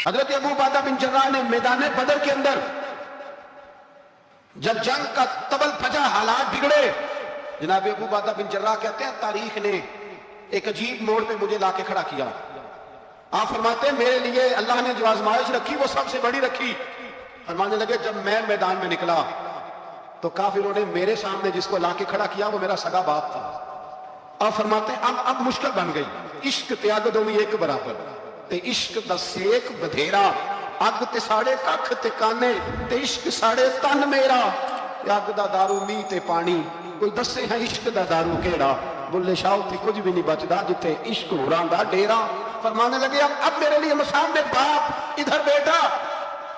حضرت ابو عبیدہ بن جراح نے میدان بدر کے اندر جب جنگ کا تبل پھجا، حالات بگڑے، جناب ابو عبیدہ بن جراح کہتے ہیں تاریخ نے ایک عجیب موڑ پہ مجھے لا کے کھڑا کیا۔ آپ فرماتے ہیں میرے لیے اللہ نے جو آزمائش رکھی وہ سب سے بڑی رکھی۔ فرمانے لگے جب میں میدان میں نکلا تو کافروں نے میرے سامنے جس کو لا کے کھڑا کیا وہ میرا سگا باپ تھا۔ آپ فرماتے ہیں اب مشکل بن گئی، عشق تیاگ دو ایک برابر تے عشق دا سیک بدھیرا، اگ تے ساڑے ککھ تے کانے تے عشق ساڑے تن میرا، اگ دا دارو می تے پانی کوئی دسے ہے عشق دا دارو کیڑا، بلے شاہ تھی کچھ بھی نہیں بچدا جتے عشق ہوراں دا ڈیرا۔ فرمانے لگے اب میرے لیے سامنے باپ ادھر بیٹا۔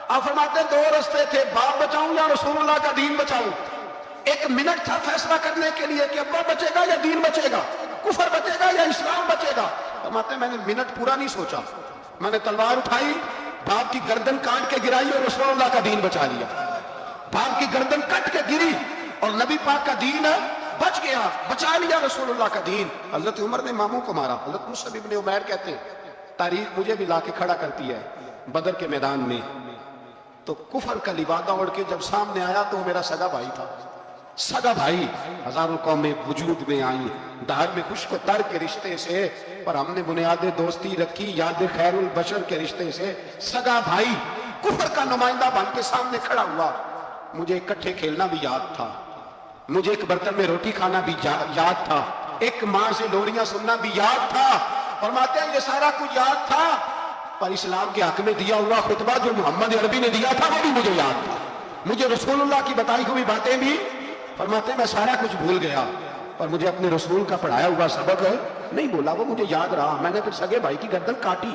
آپ فرماتے ہیں دو رستے تھے، باپ بچاؤں یا رسول اللہ کا دین بچاؤں۔ ایک منٹ تھا فیصلہ کرنے کے لیے کہ ابا بچے گا یا دین بچے گا، کفر بچے گا یا اسلام بچے گا۔ فرماتے ہیں میں نے منٹ پورا نہیں سوچا، میں نے تلوار اٹھائی، باپ کی گردن کاٹ کے گرائی اور رسول اللہ کا دین بچا لیا۔ باپ کی گردن کٹ کے گری اور نبی پاک کا دین بچ گیا، بچا لیا رسول اللہ کا دین۔ حضرت عمر نے ماموں کو مارا، حضرت مصعب ابن عمیر کہتے ہیں تاریخ مجھے بھی لا کے کھڑا کرتی ہے بدر کے میدان میں، تو کفر کا لبادہ اڑ کے جب سامنے آیا تو میرا سگا بھائی تھا۔ سگا بھائی، ہزاروں قومیں وجود میں آئیں دہر میں خشک و تر کے رشتے سے، پر ہم نے بنیاد دوستی رکھی یاد خیر البشر کے رشتے سے۔ سگا بھائی کفر کا نمائندہ بن کے سامنے کھڑا ہوا۔ مجھے اکٹھے کھیلنا بھی یاد تھا، مجھے ایک برتن میں روٹی کھانا بھی یاد تھا، ایک ماں سے لوریاں سننا بھی یاد تھا۔ فرماتے ہیں یہ سارا کچھ یاد تھا، پر اسلام کے حق میں دیا ہوا خطبہ جو محمد عربی نے دیا تھا وہ بھی مجھے یاد تھا، مجھے رسول اللہ کی بتائی ہوئی باتیں بھی۔ فرماتے ہیں میں سارا کچھ بھول گیا، پر مجھے اپنے رسول کا پڑھایا ہوا سبق نہیں بولا، وہ مجھے یاد رہا۔ میں نے پھر سگے بھائی کی گردن کاٹی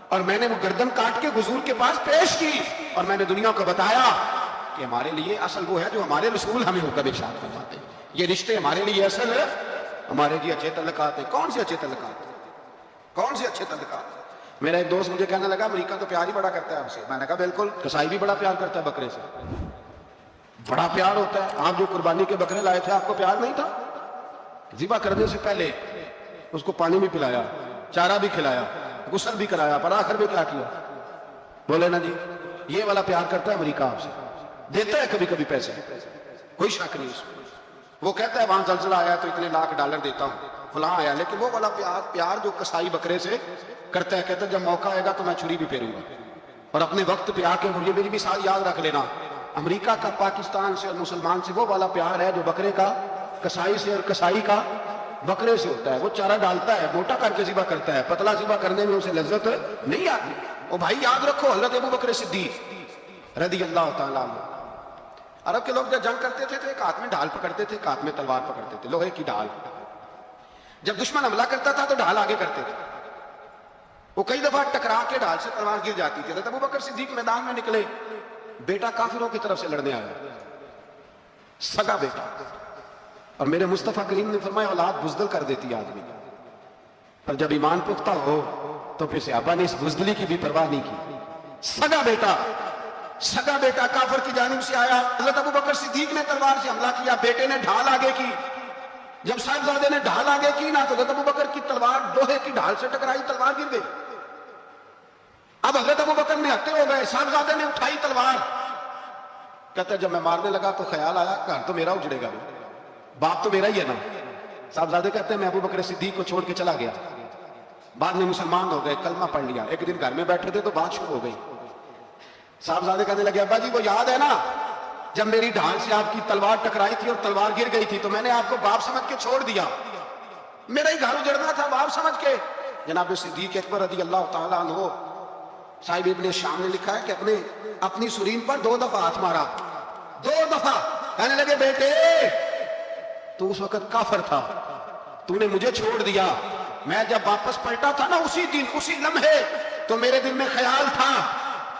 اور میں نے وہ گردن کاٹ کے حضور کے پاس پیش کی، اور میں نے دنیا کو بتایا کہ ہمارے لیے اصل وہ ہے جو ہمارے رسول ہمیں حکم ارشاد فرماتے ہیں، یہ رشتے ہمارے لیے اصل ہے، ہمارے لیے اچھے تعلقات ہیں۔ کون سے اچھے تعلقات، کون سے اچھے تعلقات؟ میرا ایک دوست مجھے کہنے لگا امریکہ تو پیار ہی بڑا کرتا ہے آپ سے۔ میں نے کہا بالکل، قصائی بھی بڑا پیار کرتا ہے بکرے سے، بڑا پیار ہوتا ہے۔ آپ جو قربانی کے بکرے لائے تھے آپ کو پیار نہیں تھا؟ ذبح کرنے سے پہلے اس کو پانی بھی پلایا، چارہ بھی کھلایا، غسل بھی کرایا، پر آخر میں کیا کیا؟ بولے نا جی، یہ والا پیار کرتا ہے امریکہ آپ سے، دیتا ہے کبھی کبھی پیسے، کوئی شک نہیں اس میں۔ وہ کہتا ہے وہاں زلزلہ آیا تو اتنے لاکھ ڈالر دیتا ہوں، فلاں آیا، لیکن وہ والا پیار جو قصائی بکرے سے کرتا ہے، کہتا ہے جب موقع آئے گا تو میں چھری بھی پھیروں گا، اور اپنے وقت پہ آ کے یہ میری مثال یاد رکھ لینا، امریکہ کا پاکستان سے اور مسلمان سے وہ والا پیار ہے جو بکرے کا قصائی سے اور قصائی کا بکرے سے ہوتا ہے۔ وہ چارہ ڈالتا ہے، موٹا کر کے ذبح کرتا ہے، پتلا ذبح کرنے میں اسے لذت نہیں آتی۔ وہ بھائی یاد رکھو حضرت ابو بکر صدیق رضی اللہ تعالیٰ عنہ، عرب کے لوگ جب جنگ کرتے تھے تو ایک ہاتھ میں ڈھال پکڑتے تھے، ایک ہاتھ میں تلوار پکڑتے تھے، لوہے کی ڈھال۔ جب دشمن حملہ کرتا تھا تو ڈھال آگے کرتے تھے، وہ کئی دفعہ ٹکرا کے ڈھال سے تلوار گر جاتی تھی۔ حضرت ابو بکر صدیق میدان میں نکلے، بیٹا کافروں کی طرف سے لڑنے آیا، سگا بیٹا، اور میرے مصطفیٰ کریم نے فرمایا اولاد بزدل کر دیتی ہے آدمی، پر جب ایمان پختہ ہو تو پھر صحابہ نے اس بزدلی کی بھی پرواہ نہیں کی۔ سگا بیٹا کافر کی جانب سے آیا، حضرت ابو بکر صدیق نے تلوار سے حملہ کیا، بیٹے نے ڈھال آگے کی۔ جب صاحبزادے نے ڈھال آگے کی نا تو حضرت ابو بکر کی تلوار لوہے کی ڈھال سے ٹکرائی، تلوار گر گئی۔ اب حضرت ابو بکر نے ہتے ہو گئے، صاحبزادے نے اٹھائی تلوار، کہتا ہے جب میں مارنے لگا تو خیال آیا گھر تو میرا اجڑے گا، باپ تو میرا ہی ہے نا۔ صاحبزادے کہتے ہیں میں ابو بکر صدیق کو چھوڑ کے چلا گیا، بعد میں مسلمان ہو گئے، کلمہ پڑھ لیا، ایک دن گھر میں بیٹھے تھے تو بات شروع ہو گئی۔ صاحبزادے کہنے لگے ابا جی وہ یاد ہے نا جب میری ڈھال سے آپ کی تلوار ٹکرائی تھی اور تلوار گر گئی تھی تو میں نے آپ کو باپ سمجھ کے چھوڑ دیا، میرا ہی گھر اجڑنا تھا باپ سمجھ کے۔ جناب صدیق اکبر رضی اللہ تعالیٰ عنہ، صاحب ابن شام نے لکھا ہے کہ اپنی سرین پر 2 دفعہ ہاتھ مارا، 2 دفعہ، کہنے لگے بیٹے تو اس وقت کافر تھا، تو نے مجھے چھوڑ دیا، میں جب واپس پلٹا تھا نا اسی دن اسی لمحے تو میرے دل میں خیال تھا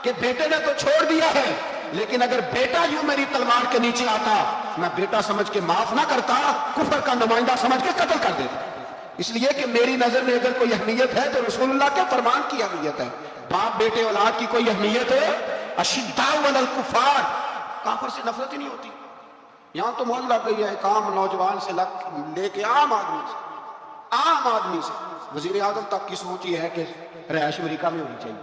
کہ بیٹے نے تو چھوڑ دیا ہے، لیکن اگر بیٹا یوں میری تلوار کے نیچے آتا میں بیٹا سمجھ کے معاف نہ کرتا، کفر کا نمائندہ سمجھ کے قتل کر دیتا۔ اس لیے کہ میری نظر میں اگر کوئی اہمیت ہے تو رسول اللہ کے فرمان کی اہمیت ہے، باپ بیٹے اولاد کی کوئی اہمیت ہے؟ اشداء علی الکفار، کافر سے نفرت ہی نہیں ہوتی۔ یہاں تو موج لگ گئی ہے، ایک عام نوجوان سے لے کے عام آدمی سے وزیر اعظم تک کی سوچ یہ ہے کہ رہائش امریکہ میں ہونی چاہیے،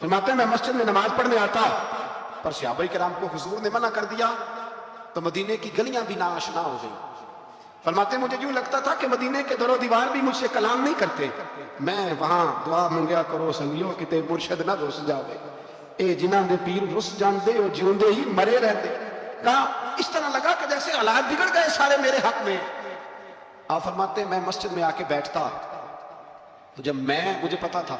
فرماتے ہیں میں مسجد میں نماز پڑھنے آتا، پر صحابہ کرام کو حضور نے منع کر دیا تو مدینے کی گلیاں بھی ناآشنا ہو گئی۔ فرماتے ہیں مجھے یوں لگتا تھا کہ مدینے کے در و دیوار بھی مجھ سے کلام نہیں کرتے، میں وہاں دعا منگیا کرو سنگیو کتے مرشد نہ رس جاوے، اے جنہاں دے پیر رس جاندے اور جیوندے ہی مرے رہتے۔ کہا اس طرح لگا کہ جیسے حالات بگڑ گئے سارے میرے حق میں۔ آپ فرماتے ہیں میں مسجد میں آ کے بیٹھتا تو جب مجھے پتا تھا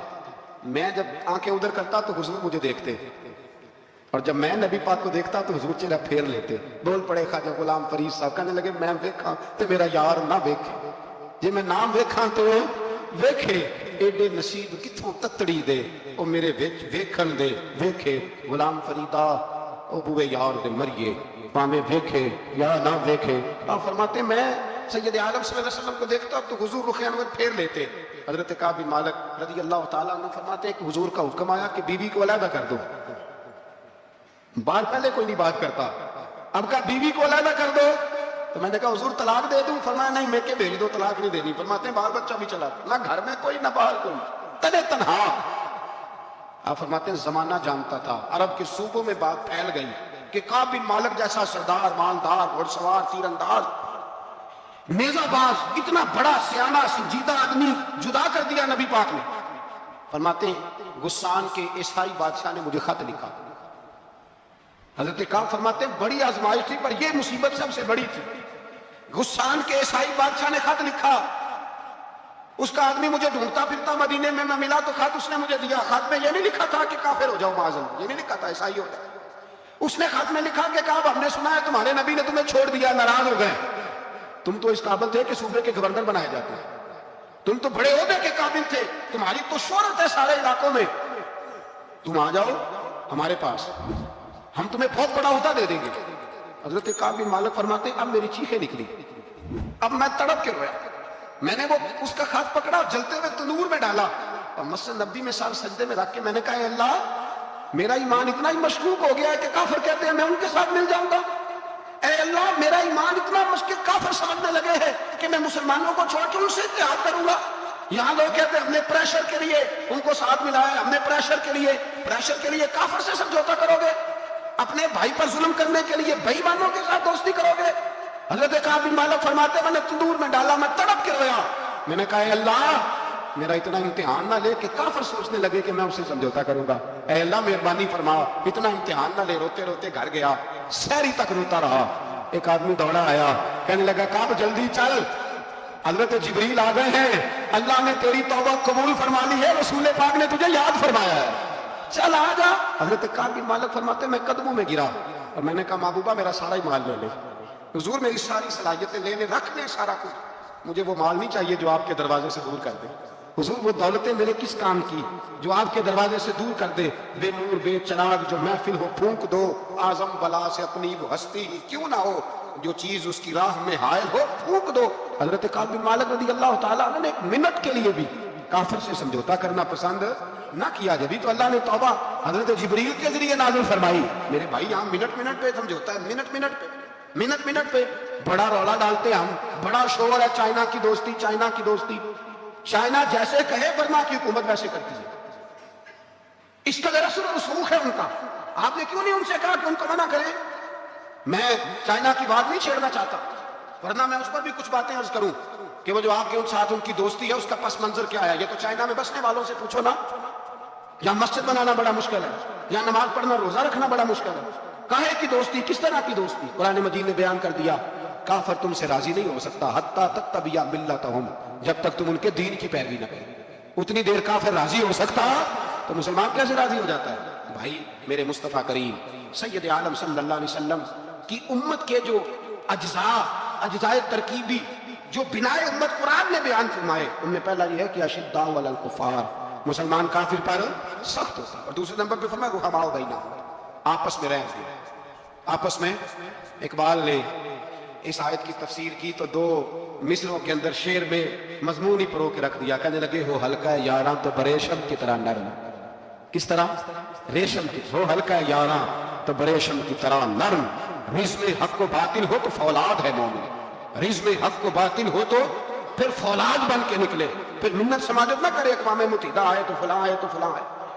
میں جب آنکھیں ادھر کرتا تو حضور مجھے دیکھتے، اور جب میں نبی پاک کو دیکھتا تو حضور چہرہ پھیر لیتے۔ بول پڑے خواجہ غلام فرید صاحب، کہنے لگے میں ویکھاں تے میرا یار نہ ویکھے، جے میں نام ویکھاں تو ویکھے، ایڈے نصیب کتھوں تتڑی دے او میرے وچ ویکھن دے، ویکھے غلام فریدا او بوے یار دے مریے، پاویں ویکھے یا نہ ویکھے۔ آپ فرماتے ہیں میں سید عالم صلی اللہ علیہ وسلم کو دیکھتا تو حضور رخ انور پھیر لیتے۔ حضرت کعب بن مالک رضی اللہ تعالیٰ عنہ فرماتے ہیں کہ حضور کا حکم آیا کہ بیوی کو علیحدہ کر دو۔ بار پہلے کوئی نہیں بات کرتا، اب کہا بیوی کو علیحدہ کر دو، تو میں نے کہا حضور طلاق دے دوں؟ فرمایا نہیں میں کہ بھیج دو، طلاق نہیں دینی۔ فرماتے ہیں بال بچہ بھی چلا، نہ گھر میں کوئی نہ باہر کوئی، تنے تنہا۔ آپ فرماتے ہیں زمانہ جانتا تھا، عرب کے صوبوں میں بات پھیل گئی کہ کعب بن مالک جیسا سردار، مالدار، گھڑ سوار، تیر انداز، نیزہ باز، اتنا بڑا سیانہ سنجیدہ آدمی جدا کر دیا نبی پاک نے۔ فرماتے ہیں غسان کے عیسائی بادشاہ نے مجھے خط لکھا۔ حضرت کعب فرماتے ہیں بڑی آزمائش تھی پر یہ مصیبت سب سے بڑی تھی۔ غسان کے عیسائی بادشاہ نے خط لکھا، اس کا آدمی مجھے ڈھونڈتا پھرتا مدینے میں میں ملا تو خط اس نے مجھے دیا۔ خط میں یہ نہیں لکھا تھا کہ کافر ہو جاؤ معاذ اللہ، یہ نہیں لکھا تھا عیسائی ہو جاؤ۔ اس نے خط میں لکھا کہ کعب ہم نے سنا ہے تمہارے نبی نے تمہیں چھوڑ دیا، ناراض ہو گئے، تم تو اس قابل تھے کہ صوبے کے گورنر بنائے جاتے ہیں، تم تو بڑے عہدے کے قابل تھے، تمہاری تو شہرت ہے سارے علاقوں میں، تم آ جاؤ ہمارے پاس، ہم تمہیں بہت بڑا عہدہ دے دیں گے۔ حضرت کعب بن مالک فرماتے ہیں اب میری چیخیں نکلی، اب میں تڑپ کے رویا، میں نے وہ اس کا خط پکڑا، جلتے ہوئے تنور میں ڈالا اور مسجد نبی میں سر سجدے میں رکھ کے میں نے کہا اے اللہ میرا ایمان اتنا ہی مشکوک ہو گیا ہے کہ کافر کہتے ہیں میں ان کے ساتھ مل جاؤں گا۔ اے اللہ میرا ایمان اتنا مشکوک کافر سمجھنے لگے ہیں کہ میں مسلمانوں کو چھوڑ کے ان سے اتحاد کروں گا۔ یہاں لوگ کہتے ہیں ہم نے پریشر کے لیے ان کو ساتھ ملایا، ہم نے پریشر کے لیے کافر سے سمجھوتا کرو گے، اپنے بھائی پر ظلم کرنے کے لیے بے ایمانوں کے ساتھ دوستی کرو گے۔ حضرت کعب بن مالک فرماتے میں نے تندور میں ڈالا، میں تڑپ کے رویا، میں نے کہا اے اللہ میرا اتنا امتحان نہ لے کہ کافر سوچنے لگے کہ میں اسے سمجھوتا کروں گا، اے اللہ مہربانی فرما اتنا امتحان نہ لے۔ روتے روتے گھر گیا، سحری تک روتا رہا۔ ایک آدمی دوڑا آیا، کہنے لگا کعب جلدی چل، حضرت جبریل آ گئے ہیں، اللہ نے تیری توبہ قبول فرما لی ہے، رسول پاک نے تجھے یاد فرمایا ہے، چل آ جا۔ حضرت کعب بن مالک فرماتے میں قدموں میں گرا اور میں نے کہا محبوبہ میرا سارا ہی مال لے لے، حضور میری ساری صلاحیتیں لے لے، رکھ لے سارا کچھ، مجھے وہ مال نہیں چاہیے جو آپ کے دروازے سے دور کر دے، حضور وہ دولتیں میرے کس کام کی جو آپ کے دروازے سے دور کر دے، بے نور بے چراغ جو محفل ہو پھونک دو، اعظم بلا سے اپنی وہ ہستی ہی کیوں نہ ہو، جو چیز اس کی راہ میں حائل ہو پھونک دو۔ حضرت کعب بن مالک رضی اللہ تعالیٰ عنہ نے ایک منٹ کے لیے بھی کافر سے سمجھوتا کرنا پسند نہ کیا، جبھی تو اللہ نے توبہ حضرت جبریل کے ذریعے نازل فرمائی۔ میرے بھائی یہاں منٹ پہ سمجھوتا ہے، منٹ پہ بڑا رولا ڈالتے ہم، بڑا شور ہے چائنا کی دوستی، چائنا کی دوستی، چائنا جیسے کہے برما کی حکومت ویسے کرتی ہے، اس کا رسم و رسوخ ہے ان کا، آپ نے کیوں نہیں ان سے کہا کہ ان کو منع کریں؟ میں چائنا کی بات نہیں چھیڑنا چاہتا، ورنہ میں اس پر بھی کچھ باتیں عرض کروں کہ وہ جو آپ کے ان ساتھ ان کی دوستی ہے اس کا پس منظر کیا ہے۔ یہ تو چائنا میں بسنے والوں سے پوچھو نا، یہاں مسجد بنانا بڑا مشکل ہے، یہاں نماز پڑھنا روزہ رکھنا بڑا مشکل ہے، کاہے کی دوستی، کس طرح کی دوستی؟ قرآن مجید نے بیان کر دیا کافر تم سے راضی نہیں ہو سکتا حتیٰ تتبع ملتہم، جب تک تم ان کے دین کی پیروی نہ کرو۔ اتنی دیر کافر راضی ہو سکتا تو مسلمان کیسے راضی ہو جاتا ہے؟ بھائی میرے مصطفیٰ کریم سید عالم صلی اللہ علیہ وسلم کی امت کے جو اجزاء ترکیبی جو بنائے امت قرآن نے بیان فرمائے، ان میں پہلا یہ ہے کہ اشداء علی الکفار، مسلمان کافر پر سخت ہوتا ہے، اور دوسرے نمبر پہ فرمایا رحماء بینہم، آپس میں رہتے ہیں، آپس میں۔ اقبال نے اس آیت کی تفسیر کی تو دو مصروں کے اندر شعر میں مضمون ہی پرو کے رکھ دیا، کہنے لگے ہو ہلکا یاراں تو بریشم کی طرح نرم، کس طرح؟ ریشم کی، ہو ہلکا یاراں تو بریشم کی طرح نرم، رزم حق و باطل ہو تو فولاد ہے مومن، رزم حق و باطل ہو تو پھر فولاد بن کے نکلے، پھر منت سماجت نہ کرے اقوام متحدہ آئے تو فلاں آئے تو فلاں آئے،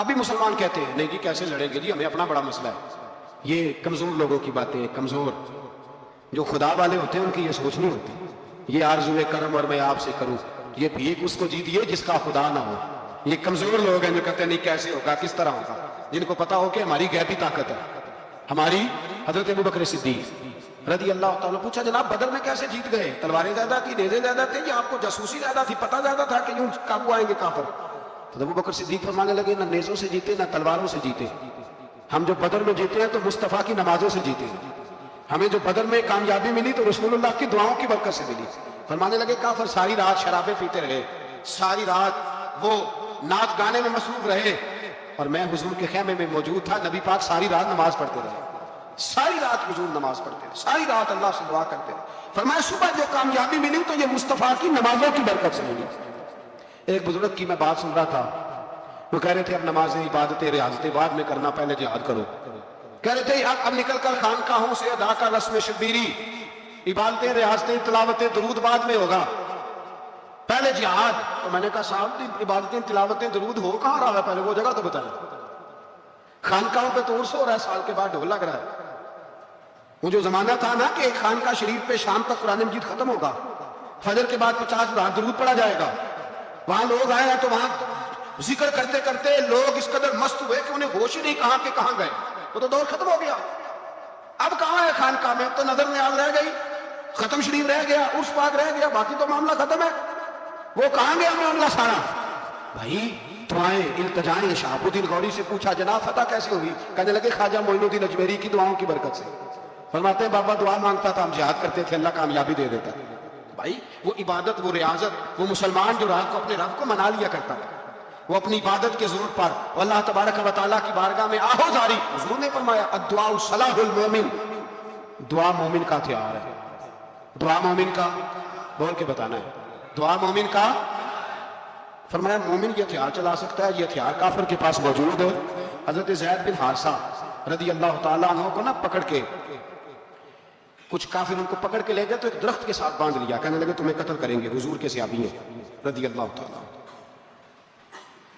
ابھی مسلمان کہتے ہیں نہیں جی کیسے لڑیں گے جی، ہمیں اپنا بڑا مسئلہ ہے. یہ کمزور لوگوں کی باتیں، کمزور جو خدا والے ہوتے ہیں ان کی یہ سوچ نہیں ہوتی. یہ آرزو کرم اور میں آپ سے کروں، یہ بھیک اس کو جیتیے جس کا خدا نہ ہو. یہ کمزور لوگ ہیں جو کہتے ہیں نہیں کیسے ہوگا، کس طرح ہوگا، جن کو پتا ہو کہ ہماری غیبی طاقت ہے. ہماری حضرت ابوبکر صدیق رضی اللہ تعالیٰ پوچھا جناب بدر میں کیسے جیت گئے؟ تلواریں زیادہ تھی، نیزیں زیادہ تھے، یا آپ کو جاسوسی زیادہ تھی، پتہ زیادہ تھا کہ یوں قابو آئیں گے کافر؟ تو ابوبکر صدیق فرمانے لگے نہ نیزوں سے جیتے نہ تلواروں سے جیتے، ہم جو بدر میں جیتے ہیں تو مصطفیٰ کی نمازوں سے جیتے ہیں. ہمیں جو بدر میں کامیابی ملی تو رسول اللہ کی دعاؤں کی برکت سے ملی. فرمانے لگے کافر ساری رات شرابیں پیتے رہے، ساری رات وہ نعت گانے میں مصروف رہے، اور میں حضور کے خیمے میں موجود تھا. نبی پاک ساری رات نماز پڑھتے رہے، ساری رات حضور نماز پڑھتے رہے، ساری رات اللہ سے دعا کرتے رہے. فرمایا صبح جو کامیابی ملی تو یہ مصطفیٰ کی نمازوں کی برکت سے ملی. ایک بزرگ کی میں بات سن رہا تھا، وہ کہہ رہے تھے اب نمازیں عبادتیں ریاضتیں بعد میں کرنا، پہلے جہاد کرو. کہہ رہے تھے اب نکل کر خانقاہوں سے ادا کر رسم شبیری، عبادتیں ریاضتیں تلاوتیں درود بعد میں ہوگا، پہلے جہاد. تو میں نے کہا صاحب عبادتیں تلاوتیں درود ہو کہاں رہا ہے، پہلے وہ جگہ تو بتائیں. خانقاہوں پہ تو عرس ہو رہا ہے، سال کے بعد ڈھول لگ رہا ہے. وہ جو زمانہ تھا نا کہ ایک خانقاہ شریف پہ شام تک قرآن مجید ختم ہوگا، فجر کے بعد 50 بار درود پڑھا جائے گا. وہاں لوگ آئے ہیں تو وہاں ذکر کرتے کرتے لوگ اس قدر مست ہوئے کہ انہیں ہوش ہی نہیں کہاں کہ کہاں گئے. وہ تو دور ختم ہو گیا. اب کہاں ہے خانقاہ میں؟ اب تو نظر نیاز رہ گئی، ختم شریف رہ گیا، عرس پاک رہ گیا، باقی تو معاملہ ختم ہے. وہ کہاں گیا معاملہ سارا؟ بھائی دعائیں التجائیں. شہاب الدین غوری سے پوچھا جناب فتح کیسے ہوئی؟ کہنے لگے خواجہ معین الدین اجمیری کی دعاؤں کی برکت سے. فرماتے ہیں بابا دعا مانگتا تھا، ہم جہاد کرتے تھے، اللہ کامیابی دے دیتا. بھائی وہ عبادت، وہ ریاضت، وہ مسلمان جو رات کو اپنے رب کو منا لیا کرتا تھا، وہ اپنی عبادت کے زور پر اللہ تبارک و تعالیٰ کی بارگاہ میں آہو زاری. حضور نے فرمایا الدعاء صلاح المومن، دعا مومن کا ہتھیار ہے. دعا مومن کا بول کے بتانا ہے، دعا مومن کا. فرمایا مومن یہ ہتھیار چلا سکتا ہے، یہ ہتھیار کافر کے پاس موجود ہے. حضرت زید بن حارثہ رضی اللہ تعالیٰ عنہ کو نہ پکڑ کے کچھ کافر ان کو پکڑ کے لے گئے تو ایک درخت کے ساتھ باندھ لیا. کہنے لگے تمہیں قتل کریں گے، حضور کے صحابی ہیں رضی اللہ تعالیٰ.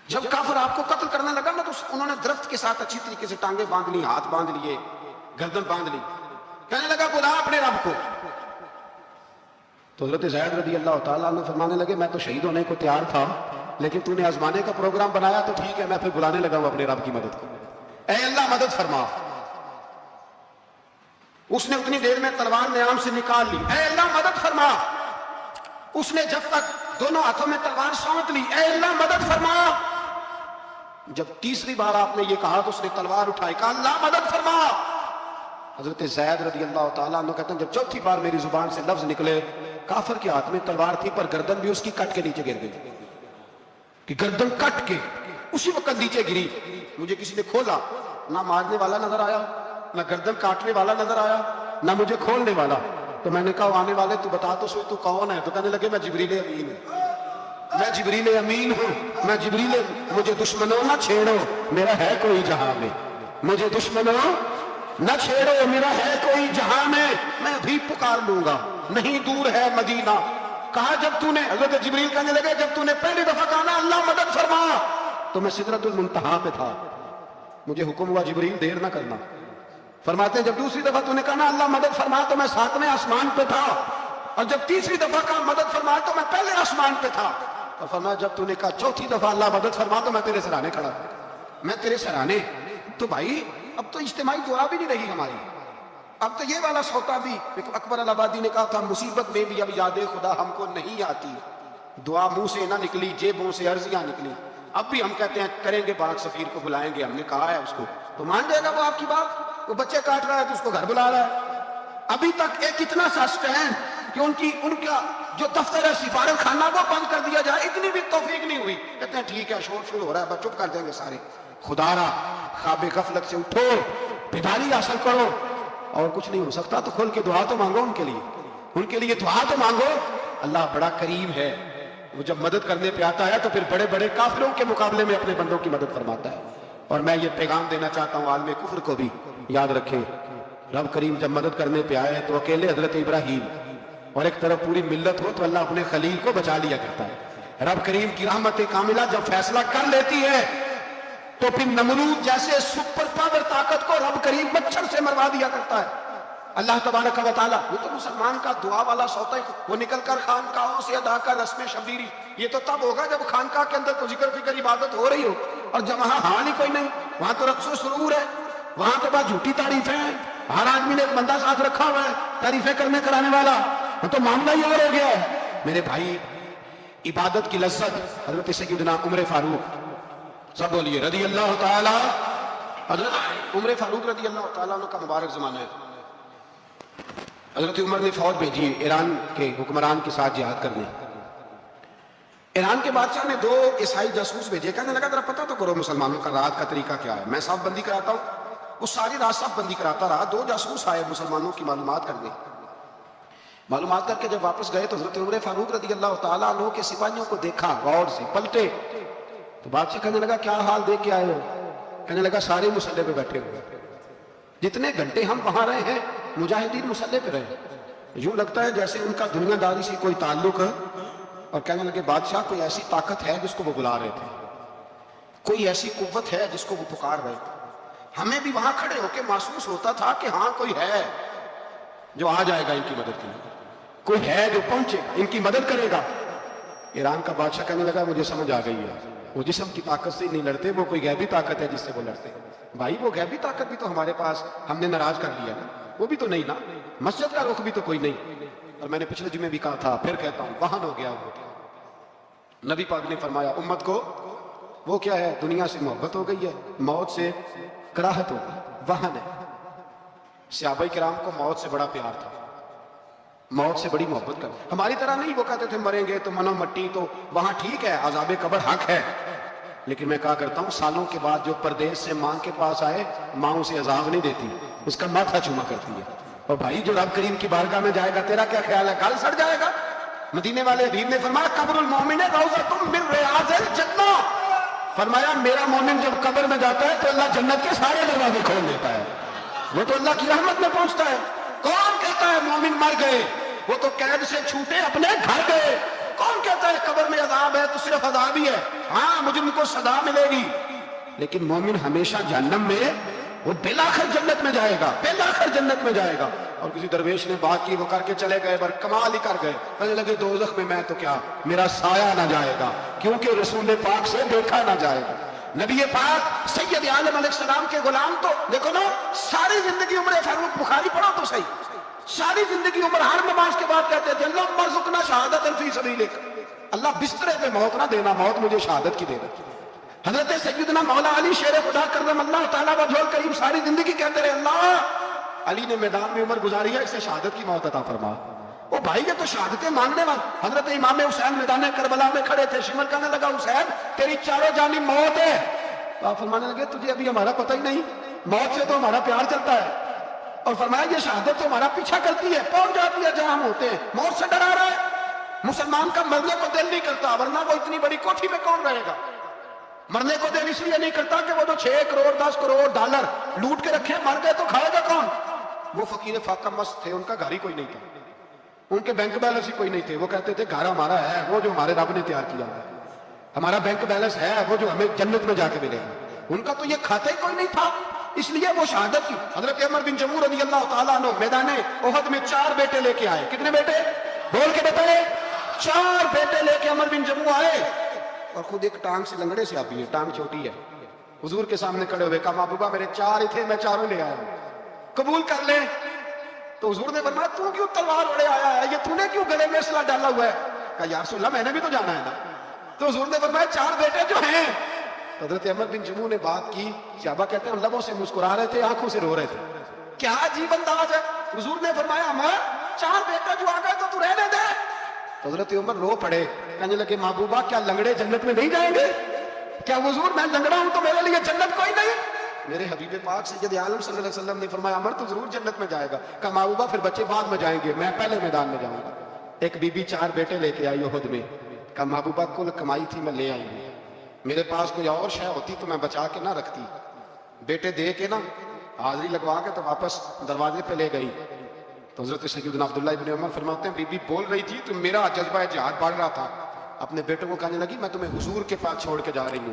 جب کافر آپ کو قتل کرنے لگا نا تو انہوں نے درخت کے ساتھ اچھی طریقے سے ٹانگیں باندھ لی، ہاتھ باندھ لیے، گردن باندھ لی. کہنے لگا بلا اپنے رب کو. تو حضرت زید رضی اللہ تعالیٰ عنہ فرمانے لگے میں تو شہید ہونے کو تیار تھا، لیکن تو نے آزمانے کا پروگرام بنایا تو ٹھیک ہے، میں پھر بلانے لگا ہوں اپنے رب کی مدد کو. اے اللہ مدد فرما. اس نے اتنی دیر میں تلوار نیام سے نکال لی. اے اللہ مدد فرما. اس نے جب تک دونوں ہاتھوں میں تلوار سونت لی، اے اللہ مدد فرما. جب تیسری بار آپ نے یہ کہا تو اس نے تلوار اٹھائی، کہا اللہ مدد فرما. حضرت زید رضی اللہ تعالیٰ عنہ کہتے ہیں جب چوتھی بار میری زبان سے لفظ نکلے، کافر کے ہاتھ میں تلوار تھی پر گردن بھی اس کی کٹ کے نیچے گر گئی، کہ گردن کٹ کے اسی وقت نیچے گری. مجھے کسی نے کھولا، نہ مارنے والا نظر آیا، نہ گردن کاٹنے والا نظر آیا، نہ مجھے کھولنے والا. تو میں نے کہا آنے والے تو بتا تو سوئی تو کون ہے؟ تو کہنے لگے میں جبریل امین ہوں، میں جبریل امین ہوں، میں جبریل. مجھے دشمنوں نہ چھیڑو میرا ہے کوئی جہاں میں، مجھے دشمنوں نہ چھیڑو میرا ہے کوئی جہاں میں بھی پکار لوں گا، نہیں دور ہے مدینہ. کہا جب تو نے، حضرت جبریل کہنے لگے جب تو نے پہلی دفعہ کہا نا اللہ مدد فرما تو میں سدرۃ المنتہا پہ تھا، مجھے حکم ہوا جبریل دیر نہ کرنا. فرماتے ہیں جب دوسری دفعہ تو نے کہا نا اللہ مدد فرما تو میں 7ویں آسمان پہ تھا، اور جب تیسری دفعہ کہا مدد فرما تو میں پہلے آسمان پہ تھا. اور فرمایا جب تو نے کہا چوتھی دفعہ اللہ مدد فرما تو میں تیرے سرانے کھڑا، میں تیرے سرانے. تو بھائی اب تو اجتماعی دعا بھی نہیں رہی ہماری. اب تو یہ والا سوتا بھی، اکبر الہآبادی نے کہا تھا مصیبت میں بھی اب یاد خدا ہم کو نہیں آتی، دعا منہ سے نہ نکلی جیبوں سے عرضیاں نکلی. اب بھی ہم کہتے ہیں کریں گے پاک سفیر کو بلائیں گے، ہم نے کہا ہے اس کو تو مان جائے گا وہ آپ کی بات. وہ بچے کاٹ رہا ہے تو اس کو گھر بلا رہا ہے. ابھی تک ایک اتنا سا سٹینڈ کہ ان کا جو دفتر ہے سفارت خانہ وہ بند کر دیا جائے، اتنی بھی توفیق نہیں ہوئی. کہتے ہیں ٹھیک ہے شور ہو رہا ہے بس چپ کر دیں گے سارے. خدا را خواب غفلت سے اٹھو، بیداری حاصل کرو. اور کچھ نہیں ہو سکتا تو کھول کے دعا تو مانگو ان کے لیے دعا تو مانگو. اللہ بڑا کریم ہے، وہ جب مدد کرنے پہ آتا ہے تو پھر بڑے بڑے کافروں کے مقابلے میں اپنے بندوں کی مدد فرماتا ہے. اور میں یہ پیغام دینا چاہتا ہوں عالم کفر کو بھی، یاد رکھیں رب کریم جب مدد کرنے پہ آئے تو اکیلے حضرت ابراہیم اور ایک طرف پوری ملت ہو تو اللہ اپنے خلیل کو بچا لیا کرتا ہے. رب کریم کی رحمت کاملہ جب فیصلہ کر لیتی ہے تو پھر نمرود جیسے سپر پاور طاقت کو رب کریم مچھر سے مروا دیا کرتا ہے اللہ تبارک و تعالیٰ. وہ تو مسلمان کا دعا والا سوتا ہے, وہ نکل کر خانقاہوں سے ادا کر رسم شبیری. یہ تو تب ہوگا جب خانقاہ کے اندر تو ذکر فکر عبادت ہو رہی ہو, اور جب وہاں حال ہی کوئی نہیں, وہاں تو رقص و سرور ہے, وہاں تو بات جھوٹی تعریفیں ہیں, ہر آدمی نے ایک بندہ ساتھ رکھا ہوا ہے تعریفیں کرنے کرانے والا, وہ تو معاملہ ہی اور ہو گیا ہے. میرے بھائی, عبادت کی لذت حضرت سیدنا عمر فاروق, سب بولیے رضی اللہ تعالی. حضرت عمر فاروق رضی اللہ تعالیٰ عنہ کا مبارک زمانہ ہے. حضرت عمر نے فوج بھیجی ایران کے حکمران کے ساتھ جہاد کرنے. ایران کے بادشاہ نے 2 عیسائی جاسوس بھیجے, کہنے لگا ذرا پتہ تو کرو مسلمانوں کا رات کا طریقہ کیا ہے, میں صف بندی کراتا ہوں. وہ ساری رات صف بندی کراتا رہا. 2 جاسوس آئے مسلمانوں کی معلومات کرنے. معلومات کر کے جب واپس گئے تو حضرت عمر فاروق رضی اللہ تعالیٰ عنہ کے سپاہیوں کو دیکھا, غور سے پلٹے تو بادشاہ کہنے لگا کیا حال دیکھ کے آئے ہو؟ کہنے لگا سارے مسلح پہ بیٹھے ہوئے, جتنے گھنٹے ہم وہاں رہے ہیں مجاہدین مسلح پہ رہے, یوں لگتا ہے جیسے ان کا دنیا داری سے کوئی تعلق ہے. اور کہنے لگے بادشاہ کوئی ایسی طاقت ہے جس کو وہ بلا رہے تھے, کوئی ایسی قوت ہے جس کو وہ پکار رہے تھے. ہمیں بھی وہاں کھڑے ہو کے محسوس ہوتا تھا کہ ہاں کوئی ہے جو آ جائے گا ان کی مدد کے لیے, کوئی ہے جو پہنچے گا ان کی مدد کرے گا. ایران کا بادشاہ کہنے لگا مجھے سمجھ آ گئی ہے, وہ جسم کی طاقت سے نہیں لڑتے, وہ کوئی غیبی طاقت ہے جس سے وہ لڑتے. بھائی وہ غیبی طاقت بھی تو ہمارے پاس ہم نے ناراض کر لیا نا, وہ بھی تو نہیں نا, مسجد کا رخ بھی تو کوئی نہیں. اور میں نے پچھلے جمعے بھی کہا تھا, پھر کہتا ہوں, وہن ہو گیا وہ. نبی پاک نے فرمایا امت کو وہ کیا ہے, دنیا سے محبت ہو گئی ہے, موت سے کراہت ہو گئی, وہن ہے. صحابہ کرام کو موت سے بڑا پیار تھا, موت سے بڑی محبت کر. ہماری طرح نہیں, وہ کہتے تھے مریں گے تو منو مٹی, تو وہاں ٹھیک ہے عذاب قبر حق ہے, لیکن میں کہا کرتا ہوں سالوں کے بعد جو پردیس سے ماں کے پاس آئے, ماں اسے عذاب نہیں دیتی, اس کا ماتھا چوما کرتی ہے. اور بھائی جو رب کریم کی بارگاہ میں جائے گا, تیرا کیا خیال ہے, گل سڑ جائے گا؟ مدینے والے حبیب نے فرمایا قبر المومن روضۃ من ریاض الجنہ, فرمایا میرا مومن جب قبر میں جاتا ہے تو اللہ جنت کے سارے دروازے کھول دیتا ہے, وہ تو اللہ کی رحمت میں پہنچتا ہے. کون کہتا ہے مومن مر گئے, وہ تو قید سے چھوٹے اپنے گھر گئے. کون کہتا ہے قبر میں عذاب ہے تو صرف عذاب ہی ہے, ہاں مجرم کو سزا ملے گی, لیکن مومن ہمیشہ جہنم میں, وہ بالآخر جنت میں جائے گا, بالآخر جنت میں جائے گا. اور کسی درویش نے بات کی, وہ کر کے چلے گئے, پر کمال ہی کر گئے, کہنے لگے دوزخ میں تو کیا, میرا سایہ نہ جائے گا, کیونکہ رسول پاک سے دیکھا نہ جائے گا. نبی پاک سید عالم علیہ السلام کے غلام تو دیکھو نا, ساری زندگی عمر فاروق, بخاری پڑھو تو صحیح, ساری زندگی عمر ہر نماز کے بعد کہتے تھے اللہم ارزقنا شہادت فی سبیلک, اللہ بسترے پہ موت نہ دینا, موت مجھے شہادت کی دینا. حضرت سیدنا مولا علی شیر خدا کرم اللہ تعالیٰ وجہ الکریم ساری زندگی کہتے رہے اللہ علی نے میدان میں عمر گزاری ہے, اسے شہادت کی موت عطا فرما. وہ بھائی یہ تو شہادتیں مانگنے والے. حضرت امام حسین میدان کربلا میں کھڑے تھے, شمر کہنے لگا حسین تیری چاروں جانب موت ہے, تو آپ فرمانے لگے تجھے ابھی ہمارا پتہ ہی نہیں, موت سے تو ہمارا پیار چلتا ہے. اور فرمایا یہ شہادت تو ہمارا پیچھا کرتی ہے, پہنچ جاتی ہے جہاں ہم ہوتے ہیں, موت سے ڈرا رہا ہے. مسلمان کا مرنے کو دل نہیں کرتا, ورنہ وہ اتنی بڑی کوٹھی میں کون رہے گا. مرنے کو دل اس لیے نہیں کرتا کہ وہ تو 6 کروڑ 10 کروڑ ڈالر لوٹ کے رکھے, مر گئے تو کھائے گا کون. وہ فقیر فاقہ مست تھے, ان کا گھر ہی کوئی نہیں تھا, ان کے بینک بیلنس ہی کوئی نہیں تھے. وہ کہتے تھے گھر ہمارا ہے وہ جو ہمارے رب نے تیار کیا ہے, ہمارا بینک بیلنس ہے وہ جو ہمیں جنت میں جا کے ملے گا. ان کا تو یہ کھاتا ہی کوئی نہیں تھا, اس لیے وہ شہادت کی. حضرت عمر بن جموع رضی اللہ تعالیٰ عنہ میدان احد میں 4 بیٹے لے کے آئے. کتنے بیٹے بول کے بتائے؟ 4 بیٹے لے کے عمر بن جموع آئے, اور خود ایک ٹانگ سے لنگڑے سے آتی ہے, ٹانگ چھوٹی ہے. حضور کے سامنے کھڑے ہوئے, کہا محبوبہ میرے 4 ہی تھے, میں 4 لے آیا ہوں, قبول کر لیں. تو حضور نے فرمایا تو کیوں تلوار اڑے آیا ہے, یہ تو نے کیوں گلے میں اسلحہ ڈالا ہوا ہے؟ کہا یا رسول اللہ میں نے بھی تو جانا ہے نا. تو حضور نے فرمایا 4 بیٹے جو ہیں. حضرت عمر بن جموع نے بات کی, صحابہ کہتے ہیں لبوں سے مسکرا رہے تھے, آنکھوں سے رو رہے تھے. کیا عجیب انداز ہے. حضور نے فرمایا عمر 4 بیٹے جو آ گئے تو رہنے دے. حضرت عمر رو پڑے, کہنے لگے محبوبہ کیا لنگڑے جنت میں نہیں جائیں گے؟ کیا حضور میں لنگڑا ہوں تو میرے لیے جنت کوئی نہیں؟ میرے حبیب پاک سید عالم صلی اللہ علیہ وسلم نے فرمایا عمر تو ضرور جنت میں جائے گا. کہا محبوبہ پھر بچے بعد میں جائیں گے, میں پہلے میدان میں جاؤں گا. ایک بی بی 4 بیٹے لے کے آئی احد میں. کہا محبوبہ کل کمائی تھی میں لے آئی ہوں, میرے پاس کوئی اور شے ہوتی تو میں بچا کے نہ رکھتی. بیٹے دے کے نا حاضری لگوا کے تو واپس دروازے پہ لے گئی. تو حضرت سیدنا عبداللہ ابن عمر فرماتے ہیں بی بی بول رہی تھی تو میرا جذبہ جہاد بڑھ رہا تھا. اپنے بیٹوں کو کہنے لگی میں تمہیں حضور کے پاس چھوڑ کے جا رہی ہوں.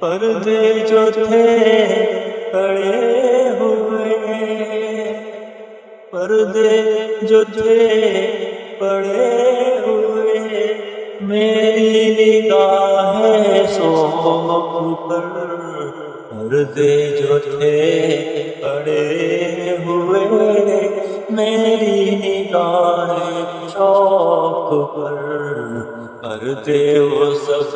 پردے جو تھے پڑے ہوئے، پردے جو تھے پڑے ہوئے، میری نگاہیں شوق پر، پردے جو تھے پڑے ہوئے، میری نگاہیں شوق پر، پردے وہ سب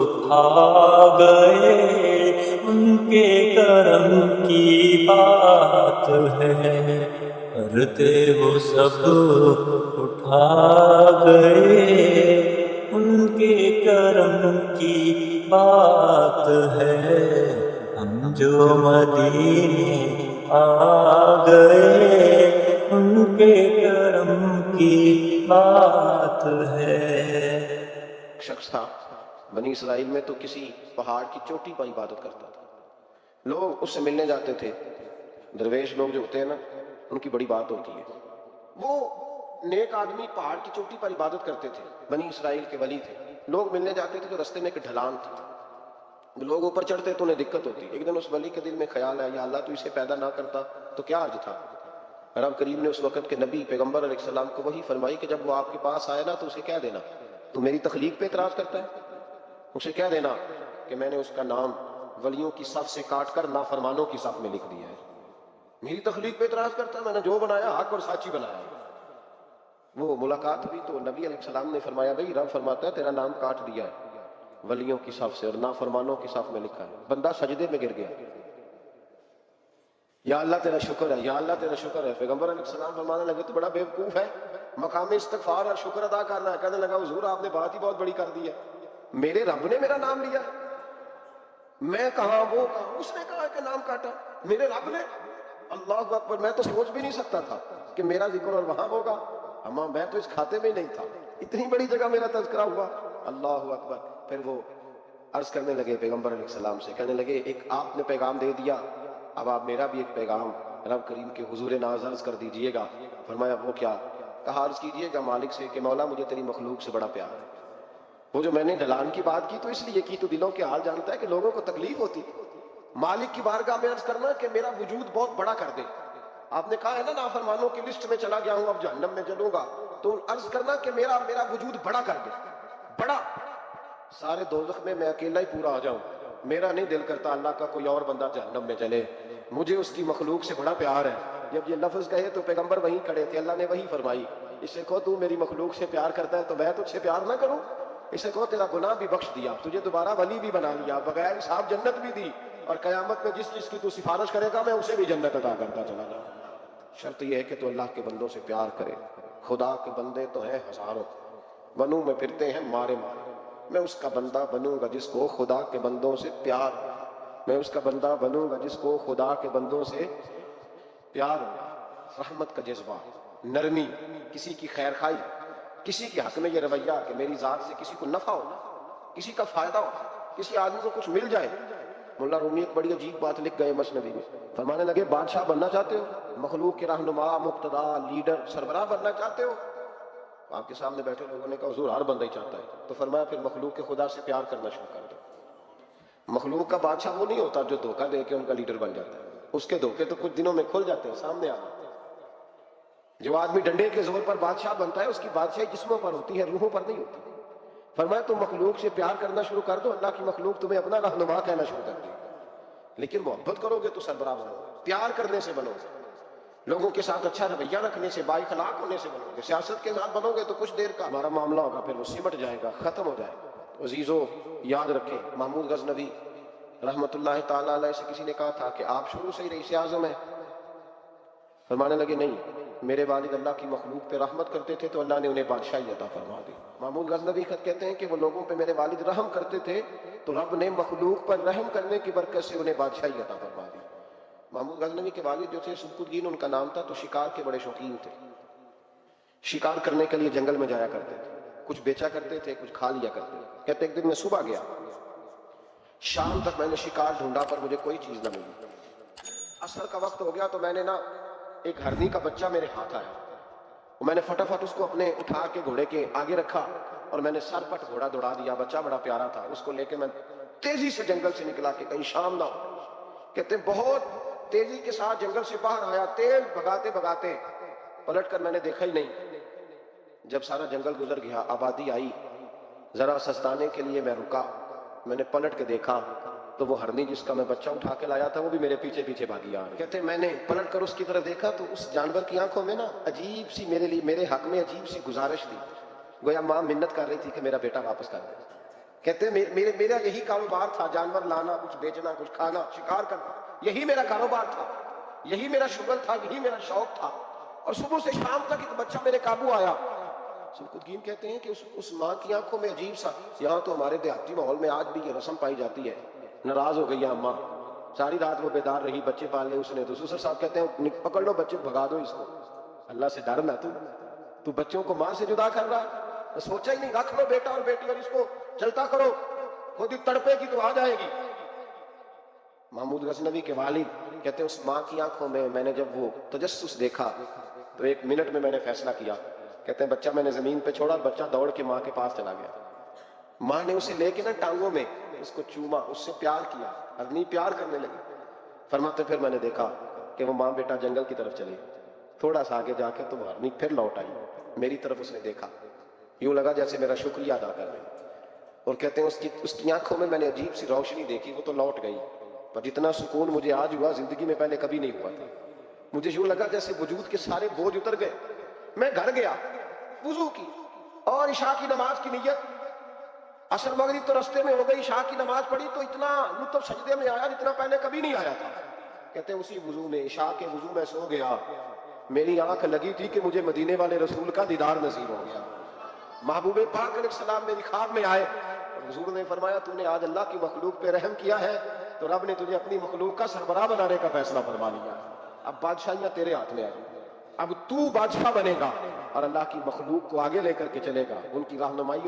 اٹھا گئے، ان کے کرم کی بات ہے، پردے وہ سب اٹھا گئے، ان کے کرم کی بات ہے، ہم جو مدینے آ گئے، ان کے کرم کی بات ہے۔ ایک شخص تھا بنی اسرائیل میں، تو کسی پہاڑ کی چوٹی پر عبادت کرتا تھا، لوگ اس سے ملنے جاتے تھے، درویش لوگ جو ہوتے ہیں نا ان کی بڑی بات ہوتی ہے، وہ نیک آدمی پہاڑ کی چوٹی پر عبادت کرتے تھے، بنی اسرائیل کے ولی تھے، لوگ ملنے جاتے تھے تو رستے میں ایک ڈھلان تھی، لوگ اوپر چڑھتے تو انہیں دقت ہوتی، ایک دن اس ولی کے دل میں خیال ہے یا اللہ تو اسے پیدا نہ کرتا تو کیا حرج تھا، رب کریم نے اس وقت کے نبی پیغمبر علیہ السلام کو وحی فرمائی کہ جب وہ آپ کے پاس آئے نا تو اسے کہہ دینا تو میری تخلیق پہ اعتراض کرتا ہے، اسے کہہ دینا کہ میں نے اس کا نام ولیوں کی صف سے کاٹ کر نافرمانوں کی صف میں لکھ دیا ہے، میری تخلیق پہ اعتراض کرتا ہے، میں نے جو بنایا حق اور سچی بنایا۔ وہ ملاقات ہوئی تو نبی علیہ السلام نے فرمایا بھئی رب فرماتا ہے تیرا نام کاٹ دیا ہے ولیوں کی صف سے اور نافرمانوں کی صف میں لکھا ہے، بندہ سجدے میں گر گیا، یا اللہ تیرا شکر ہے، یا اللہ تیرا شکر ہے، پیغمبر علیہ السلام فرمانے لگے تو بڑا بیوقوف ہے، مقام استغفار اور شکر ادا کر رہا ہے، کہنے لگا حضور آپ نے بات ہی بہت بڑی کر دی ہے، میرے رب نے میرا نام لیا، میں کہاں وہ کہاں، اس نے کہا کہ نام کاٹا، میرے رب نے، اللہ اکبر، میں تو سوچ بھی نہیں سکتا تھا کہ میرا ذکر اور وہاں ہوگا، اما میں تو اس کھاتے میں ہی نہیں تھا، اتنی بڑی جگہ میرا تذکرہ ہوا، اللہ اکبر۔ پھر وہ عرض کرنے لگے پیغمبر علیہ السلام سے، کہنے لگے ایک آپ نے پیغام دے دیا، اب آپ میرا بھی ایک پیغام رب کریم کے حضور ناز عرض کر دیجئے گا۔ فرمایا وہ کیا؟ کہا عرض کیجئے گا مالک سے کہ مولا مجھے تیری مخلوق سے بڑا پیار ہے، وہ جو میں نے ڈھلان کی بات کی تو اس لیے کی تو دلوں کے حال جانتا ہے کہ لوگوں کو تکلیف ہوتی، مالک کی بارگاہ میں عرض کرنا کہ میرا وجود بہت بڑا کر دے، آپ نے کہا ہے نا نافرمانوں کی لسٹ میں چلا گیا ہوں اب جہنم میں چلوں گا، تو عرض کرنا کہ میرا وجود بڑا کر دے، بڑا، سارے دوزخ میں میں اکیلا ہی پورا آ جاؤں، میرا نہیں دل کرتا اللہ کا کوئی اور بندہ جہنم میں چلے، مجھے اس کی مخلوق سے بڑا پیار ہے۔ جب یہ لفظ کہے تو پیغمبر وہیں کھڑے تھے، اللہ نے وہی فرمائی، اسے کہو تو میری مخلوق سے پیار کرتا ہے تو میں تجھ سے پیار نہ کروں، اسے کہو تیرا گناہ بھی بخش دیا، تجھے دوبارہ ولی بھی بنا لیا، بغیر حساب جنت بھی دی، اور قیامت میں جس کی تو سفارش کرے گا میں اسے بھی جنت عطا کرتا چلا جاؤں۔ شرط یہ ہے کہ تو اللہ کے بندوں سے پیار کرے، خدا کے بندے تو ہیں ہزاروں، بنوں میں پھرتے ہیں مارے مارے، میں اس کا بندہ بنوں گا جس کو خدا کے بندوں سے پیار ہو، میں اس کا بندہ بنوں گا جس کو خدا کے بندوں سے پیار ہو، رحمت کا جذبہ، نرمی، کسی کی خیر خواہی، کسی کے حق میں یہ رویہ کہ میری ذات سے کسی کو نفع ہو، کسی کا فائدہ ہو، کسی آدمی کو کچھ مل جائے۔ مولا رومی ایک بڑی عجیب بات لکھ گئے مثنوی میں، فرمانے لگے بادشاہ بننا چاہتے ہو، مخلوق کے رہنما، مقتدا، لیڈر، سربراہ بننا چاہتے ہو؟ آپ کے سامنے بیٹھے لوگوں نے کہا حضور ہر بندہ ہی چاہتا ہے، تو فرمایا پھر مخلوق کے خدا سے پیار کرنا شروع کر دو۔ مخلوق کا بادشاہ وہ نہیں ہوتا جو دھوکہ دے کے ان کا لیڈر بن جاتا ہے، اس کے دھوکے تو کچھ دنوں میں کھل جاتے ہیں، سامنے آ جاتے ہیں۔ جو آدمی ڈنڈے کے زور پر بادشاہ بنتا ہے اس کی بادشاہی جسموں پر ہوتی ہے، روحوں پر نہیں ہوتی۔ فرمایا تم مخلوق سے پیار کرنا شروع کر دو، اللہ کی مخلوق تمہیں اپنا رہنما کہنا شروع کر دے، لیکن محبت کرو گے تو سربراہ بنو گے، پیار کرنے سے بنو گے، لوگوں کے ساتھ اچھا رویہ رکھنے سے، با اخلاق ہونے سے بنو گے، سیاست کے ساتھ بنو گے تو کچھ دیر کا ہمارا معاملہ ہوگا، پھر وہ سمٹ جائے گا، ختم ہو جائے گا۔ عزیزو یاد رکھیں، محمود غزنوی رحمت اللہ تعالیٰ علیہ سے کسی نے کہا تھا کہ آپ شروع سے ہی رئیس اعظم ہیں، فرمانے لگے نہیں، میرے والد اللہ کی مخلوق پہ رحمت کرتے تھے تو اللہ نے انہیں بادشاہی عطا فرما دی۔ محمود غزنوی خط کہتے ہیں کہ وہ لوگوں پہ میرے والد رحم کرتے تھے تو رب نے مخلوق پر رحم کرنے کی برکت سے انہیں بادشاہی عطا فرما دی۔ محمود غزنوی کے والد جو تھے سبکتگین ان کا نام تھا، تو شکار کے بڑے شوقین تھے، شکار کرنے کے لیے جنگل میں جایا کرتے تھے، کچھ بیچا کرتے تھے، کچھ کھا لیا کرتے تھے۔ کہتے ایک دن میں صبح گیا، شام تک میں نے شکار ڈھونڈا پر مجھے کوئی چیز نہ ملی، عصر کا وقت ہو گیا تو میں نے ایک ہرنی کا بچہ میرے ہاتھ آیا، میں نے فٹافٹ اس کو اپنے اٹھا کے گھوڑے کے آگے رکھا اور میں نے سر پٹ گھوڑا دوڑا دیا، بچہ بڑا پیارا تھا، اس کو لے کے میں تیزی سے جنگل سے نکلا کہ کہیں شام نہ ہو. کہتے ہیں بہت تیزی کے ساتھ جنگل سے باہر آیا, تیز بھگاتے بھگاتے, پلٹ کر میں نے دیکھا ہی نہیں. جب سارا جنگل گزر گیا, آبادی آئی, ذرا سستانے کے لیے میں رکا. میں نے پلٹ کے دیکھا تو وہ ہرنی جس کا میں بچہ اٹھا کے لایا تھا وہ بھی میرے پیچھے پیچھے بھاگی آ رہی. کہتے ہیں میں نے پلٹ کر اس کی طرف دیکھا تو اس جانور کی آنکھوں میں نا عجیب سی میرے لیے, میرے حق میں عجیب سی گزارش تھی, گویا ماں منت کر رہی تھی کہ میرا بیٹا واپس کر دے. کہتے ہیں میرا یہی کاروبار تھا, جانور لانا, کچھ بیچنا, کچھ کھانا, شکار کرنا, یہی میرا کاروبار تھا, یہی میرا شغل تھا, یہی میرا شوق تھا. اور صبح سے شام تک ایک بچہ میرے قابو آیا. سبکتگین کہتے ہیں کہ اس ماں کی آنکھوں میں عجیب سا, یہاں تو ہمارے دیہاتی ماحول میں آج بھی یہ رسم پائی جاتی ہے, ناراض ہو گئی اماں, ساری رات وہ بیدار رہی, بچے پال لے اس نے. تو سسر صاحب کہتے ہیں پکڑ لو بچے, بھگا دو اس کو, اللہ سے ڈر نہ, تو بچوں کو ماں سے جدا کر رہا, سوچا ہی نہیں, رکھ لو بیٹا اور بیٹی اور اس کو چلتا کرو, خود ہی تڑپے گی تو آ جائے گی. محمود غزنوی کے والد کہتے ہیں اس ماں کی آنکھوں میں نے جب وہ تجسس دیکھا تو 1 منٹ میں نے فیصلہ کیا. کہتے ہیں بچہ میں نے زمین پہ چھوڑا, بچہ دوڑ کے ماں کے پاس چلا گیا. ماں نے اسے لے کے نا ٹانگوں میں اس کو چوما, اس سے پیار کیا, ہرنی پیار کرنے لگی. فرماتے پھر میں نے دیکھا کہ وہ ماں بیٹا جنگل کی طرف چلے, تھوڑا سا آگے جا کے تو ہرنی پھر لوٹ آئی, میری طرف اس نے دیکھا, یوں لگا جیسے میرا شکریہ ادا کر رہی. اور کہتے ہیں اس کی آنکھوں میں نے عجیب سی روشنی دیکھی, وہ تو لوٹ گئی, پر جتنا سکون مجھے آج ہوا زندگی میں پہلے کبھی نہیں ہوا تھا. مجھے یوں لگا جیسے وجود کے سارے بوجھ اتر گئے. میں گھر گیا, وضو کی اور عشاء کی نماز کی نیت, عصر مغرب تو رستے میں ہو گئی, عشاء کی نماز پڑھی تو اتنا لطف سجدے میں آیا جتنا پہلے کبھی نہیں آیا تھا. کہتے ہیں اسی وضو میں, عشاء کے وضو میں سو گیا, میری آنکھ لگی تھی کہ مجھے مدینے والے رسول کا دیدار نصیب ہو گیا. محبوب پاک علیہ السلام میری خواب میں آئے اور حضور نے فرمایا تو نے آج اللہ کی مخلوق پہ رحم کیا ہے تو رب نے تجھے اپنی مخلوق کا سربراہ بنانے کا فیصلہ فرما لیا. اب بادشاہیاں تیرے ہاتھ میں آ گئی, اب تو بادشاہ بنے گا اور اللہ کی مخلوق کو آگے لے کر کے چلے گا, ان کی رہنمائی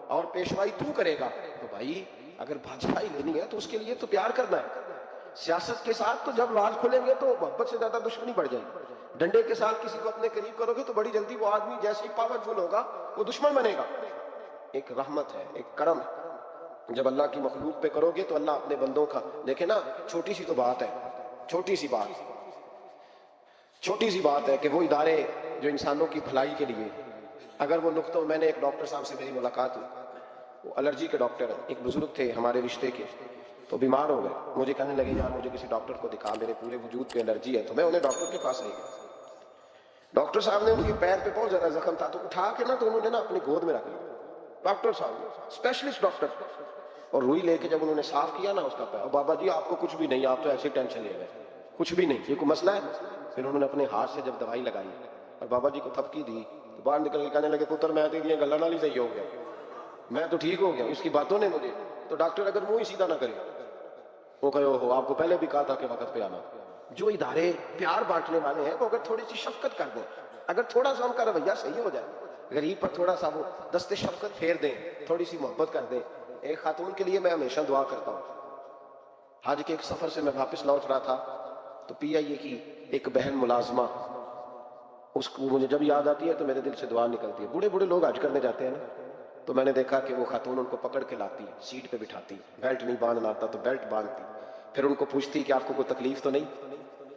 اور پیشوائی تو کرے گا. تو بھائی اگر بادشاہی لینی ہے تو اس کے لیے تو پیار کرنا ہے. سیاست کے ساتھ تو جب راز کھلیں گے تو محبت سے زیادہ دشمنی بڑھ جائے گی. ڈنڈے کے ساتھ کسی کو اپنے قریب کرو گے تو بڑی جلدی وہ آدمی جیسے پاورفل ہوگا وہ دشمن بنے گا. ایک رحمت ہے, ایک کرم ہے, جب اللہ کی مخلوق پہ کرو گے تو اللہ اپنے بندوں کا, دیکھیں نا چھوٹی سی تو بات ہے, چھوٹی سی بات ہے کہ وہ ادارے جو انسانوں کی بھلائی کے لیے, اگر وہ نقطوں, میں نے ایک ڈاکٹر صاحب سے میری ملاقات ہوئی, وہ الرجی کے ڈاکٹر ہیں, ایک بزرگ تھے ہمارے رشتے کے, تو بیمار ہو گئے, مجھے کہنے لگے یار مجھے کسی ڈاکٹر کو دکھا, میرے پورے وجود پہ الرجی ہے. تو میں انہیں ڈاکٹر کے پاس لے گیا. ڈاکٹر صاحب نے ان کے پیر پہ بہت زیادہ زخم تھا تو اٹھا کے نا تو انہوں نے نا اپنی گود میں رکھ لیا, ڈاکٹر صاحب اسپیشلسٹ ڈاکٹر, اور روئی لے کے جب انہوں نے صاف کیا نا اس کا پیر, بابا جی آپ کو کچھ بھی نہیں, آپ تو ایسی ٹینشن لے گئے, کچھ بھی نہیں, یہ کوئی مسئلہ ہے. پھر انہوں نے اپنے ہاتھ سے جب دوائی لگائی اور بابا جی کو تھپکی دی تو باہر نکل کے کہنے لگے پتر میں تو یہ گلا نہیں صحیح ہو گیا, میں تو ٹھیک ہو گیا. اس کی باتوں نے مجھے, تو ڈاکٹر اگر منہ ہی سیدھا نہ کرے, وہ کہے ہو آپ کو پہلے بھی کہا تھا کہ وقت پہ آنا. جو ادارے پیار بانٹنے والے ہیں وہ اگر تھوڑی سی شفقت کر دیں, اگر تھوڑا سا ان کا رویہ صحیح ہو جائے, غریب پر تھوڑا سا وہ دست شفقت پھیر دیں, تھوڑی سی محبت کر دیں. ایک خاتون کے لیے میں ہمیشہ دعا کرتا ہوں. حج کے ایک سفر سے میں واپس لوٹ رہا تھا تو پی آئی اے کی ایک بہن ملازمہ, اس کو مجھے جب یاد آتی ہے تو میرے دل سے دعا نکلتی ہے. بوڑھے بوڑھے لوگ حج کرنے جاتے ہیں نا, تو میں نے دیکھا کہ وہ خاتون ان کو پکڑ کے لاتی, سیٹ پہ بٹھاتی, بیلٹ نہیں باندھنا آتا تو بیلٹ باندھتی, پھر ان کو پوچھتی کہ آپ کو کوئی تکلیف تو نہیں,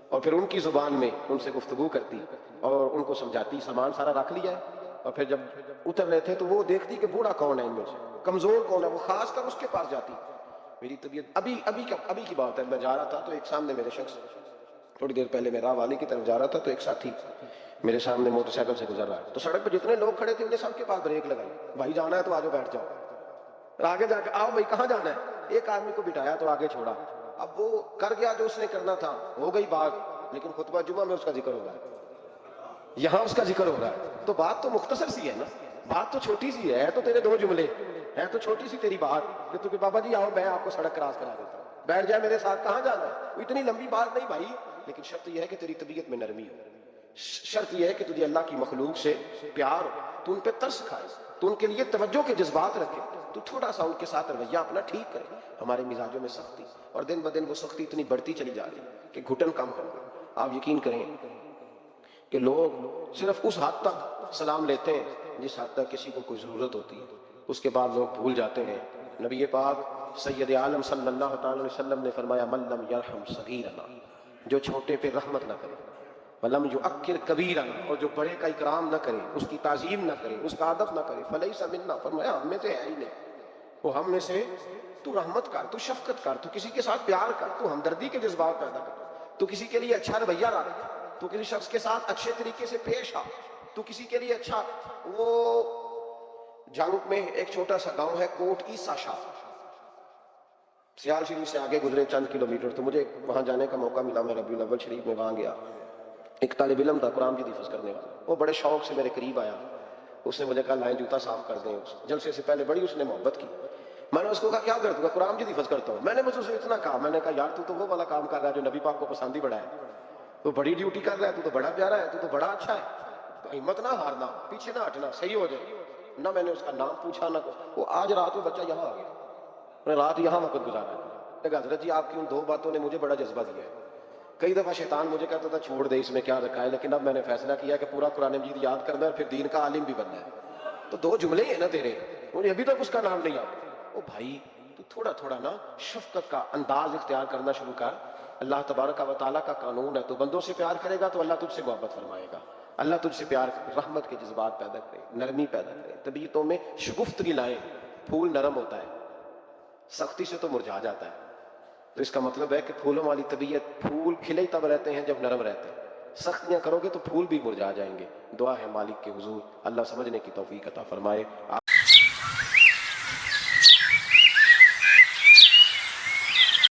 اور پھر ان کی زبان میں ان سے گفتگو کرتی اور ان کو سمجھاتی سامان سارا رکھ لیا ہے. اور پھر جب اتر رہے تھے تو وہ دیکھتی کہ بوڑھا کون ہے ان میں سے, کمزور کون ہے, وہ خاص کر اس کے پاس جاتی. میری طبیعت ابھی کی بات ہے, میں جا رہا تھا تو ایک سامنے میرے شخص, تھوڑی دیر پہلے میں راہ والی کی طرف جا رہا تھا تو ایک ساتھی میرے سامنے موٹر سائیکل سے گزر رہا ہے, تو سڑک پہ جتنے لوگ کھڑے تھے انہیں سب کے پاس بریک لگائی, بھائی جانا ہے تو آجو بیٹھ جاؤ, اور آگے جا کے آؤ بھائی کہاں جانا ہے. ایک آدمی کو بٹھایا تو آگے چھوڑا. اب وہ کر گیا جو اس نے کرنا تھا, ہو گئی بات, لیکن خطبہ جمعہ میں اس کا ذکر ہو رہا ہے, یہاں اس کا ذکر ہو رہا ہے. تو بات تو مختصر سی ہے نا, بات تو چھوٹی سی ہے تو تیرے 2 جملے ہے, تو چھوٹی سی تیری بات کہ تو کہ بابا جی آؤ میں آپ کو سڑک کراس کرا دیتا ہوں, بیٹھ جائے میرے ساتھ, کہاں جانا ہے. وہ اتنی لمبی بات نہیں بھائی, لیکن شرط یہ ہے کہ تیری طبیعت میں نرمی ہو, شرط یہ ہے کہ تجھے اللہ کی مخلوق سے پیار ہو, تو ان پہ ترس کھائے, تو ان کے لیے توجہ کے جذبات رکھے, تو تھوڑا سا ان کے ساتھ رویہ اپنا ٹھیک کرے. ہمارے مزاجوں میں سختی, اور دن بدن وہ سختی اتنی بڑھتی چلی جا رہی کہ گھٹن کم ہو. آپ یقین کریں کہ لوگ صرف اس حد تک سلام لیتے ہیں جس حد تک کسی کو کوئی ضرورت ہوتی ہے, اس کے بعد لوگ بھول جاتے ہیں. نبی پاک سید عالم صلی اللہ تعالی علیہ وسلم نے فرمایا من لم یرحم صغیرنا، جو چھوٹے پہ رحمت نہ کرے، ولم یؤکر کبیرنا، اور جو بڑے کا اکرام نہ کرے، اس کی تعظیم نہ کرے، اس کا ادب نہ کرے، فلیس منا، فرمایا ہم میں سے ہے ہی نہیں، وہ ہم میں سے، تو رحمت کر، تو شفقت کر، تو کسی کے ساتھ پیار کر، تو ہمدردی کے جذبات پیدا کر، تو کسی کے لیے اچھا رویہ رکھ، تو کسی شخص کے ساتھ اچھے طریقے سے پیش آ، تو کسی کے لیے اچھا۔ وہ جنگ میں ایک چھوٹا سا گاؤں ہے کوٹ عیسیٰ شاہ، سیال شریف سے آگے گزرے چند کلومیٹر، تو مجھے وہاں جانے کا موقع ملا، میں ربیع الاول شریف میں وہاں گیا۔ ایک طالب علم تھا قرآن مجید حفظ کرنے والا، وہ بڑے شوق سے میرے قریب آیا، اس نے مجھے کہا لائن جوتا صاف کر دیں، جلسے سے پہلے بڑی اس نے محبت کی۔ میں نے اس کو کہا کیا کرتا ہوں؟ قرآن مجید حفظ کرتا ہوں۔ میں نے مجھ سے اتنا کہا، میں نے کہا یار تو وہ والا کام کر رہا ہے جو نبی پاک کو پسند ہی بڑا ہے، تو بڑی ڈیوٹی کر رہا ہے، تو بڑا پیارا ہے، تو بڑا اچھا ہے، تو ہمت نہ ہارنا، پیچھے نہ ہٹنا، صحیح ہو جائے۔ نہ میں نے اس کا نام پوچھا نہ وہ آج رات میں بچہ یہاں آ گیا، میں نے رات یہاں وقت گزارا ہے۔ کہ حضرت جی آپ کی ان دو باتوں نے مجھے بڑا جذبہ دیا ہے۔ کئی دفعہ شیطان مجھے کہتا تھا چھوڑ دے، اس میں کیا رکھا ہے، لیکن اب میں نے فیصلہ کیا کہ پورا قرآن مجید یاد کرنا ہے، پھر دین کا عالم بھی بننا ہے۔ تو دو جملے ہیں نا تیرے، مجھے ابھی تک اس کا نام نہیں آتا۔ او بھائی تو تھوڑا تھوڑا نا شفقت کا انداز اختیار کرنا شروع کر۔ اللہ تبارک و تعالیٰ کا قانون ہے، تو بندوں سے پیار کرے گا تو اللہ تجھ سے محبت فرمائے گا، اللہ تجھ سے پیار، رحمت کے جذبات پیدا کرے، نرمی پیدا کرے، طبیعتوں میں شگفتگی لائے۔ پھول نرم ہوتا ہے، سختی سے تو مرجھا جاتا ہے، تو اس کا مطلب ہے کہ پھولوں والی طبیعت، پھول کھلے تب رہتے ہیں جب نرم رہتے ہیں، سختیاں کرو گے تو پھول بھی مرجھا جائیں گے۔ دعا ہے مالک کے حضور اللہ سمجھنے کی توفیق عطا فرمائے۔